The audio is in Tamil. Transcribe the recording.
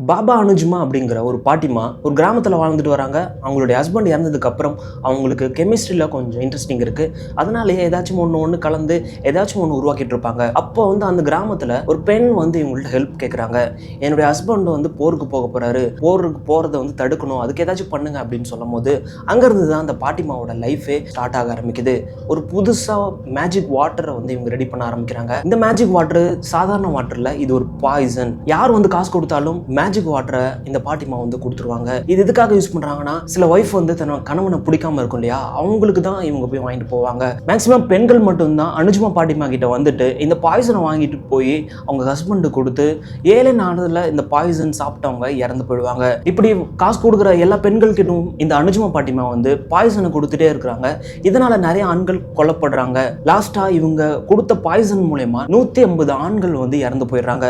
பாபா அனுஜ்மா அப்படிங்கிற ஒரு பாட்டிமா ஒரு கிராமத்தில் வாழ்ந்துட்டு வராங்க. அவங்களுடைய ஹஸ்பண்ட் இறந்ததுக்கப்புறம் அவங்களுக்கு கெமிஸ்ட்ரியில் கொஞ்சம் இன்ட்ரெஸ்டிங் இருக்குது. அதனாலேயே ஏதாச்சும் ஒன்று கலந்து ஏதாச்சும் ஒன்று உருவாக்கிட்டு இருப்பாங்க. அப்போ அந்த கிராமத்தில் ஒரு பெண் இவங்கள்ட்ட ஹெல்ப் கேட்குறாங்க. என்னுடைய ஹஸ்பண்ட் போருக்கு போக போகிறாரு, போருக்கு போகிறத தடுக்கணும், அதுக்கு ஏதாச்சும் பண்ணுங்க அப்படின்னு சொல்லும் போது அங்கேருந்து தான் அந்த பாட்டிமாவோட லைஃபே ஸ்டார்ட் ஆக ஆரம்பிக்குது. ஒரு புதுசாக மேஜிக் வாட்டரை இவங்க ரெடி பண்ண ஆரம்பிக்கிறாங்க. இந்த மேஜிக் வாட்டர் சாதாரண வாட்டரில் இது ஒரு பாய்சன். யார் காசு கொடுத்தாலும் மேஜிக் வாட்டரை இந்த பாட்டிமா கொடுத்துருவாங்க. இது எதுக்காக யூஸ் பண்றாங்கன்னா, சில ஒய்ஃப் தன்னோட கணவனை பிடிக்காம இருக்கும் இல்லையா, அவங்களுக்கு தான் இவங்க போய் வாங்கிட்டு போவாங்க. மேக்சிமம் பெண்கள் மட்டும்தான் அனுஜ்மா பாட்டிமா கிட்ட இந்த பாய்சனை வாங்கிட்டு போய் அவங்க ஹஸ்பண்ட் கொடுத்து 7 நாளில் இந்த பாய்சன் சாப்பிட்டவங்க இறந்து போயிடுவாங்க. இப்படி காசு கொடுக்குற எல்லா பெண்கள் கிட்டும் இந்த அனுஜ்மா பாட்டிமா பாய்சனை கொடுத்துட்டே இருக்கிறாங்க. இதனால நிறைய ஆண்கள் கொல்லப்படுறாங்க. லாஸ்டா இவங்க கொடுத்த பாய்சன் மூலமா 150 ஆண்கள் இறந்து போயிடுறாங்க.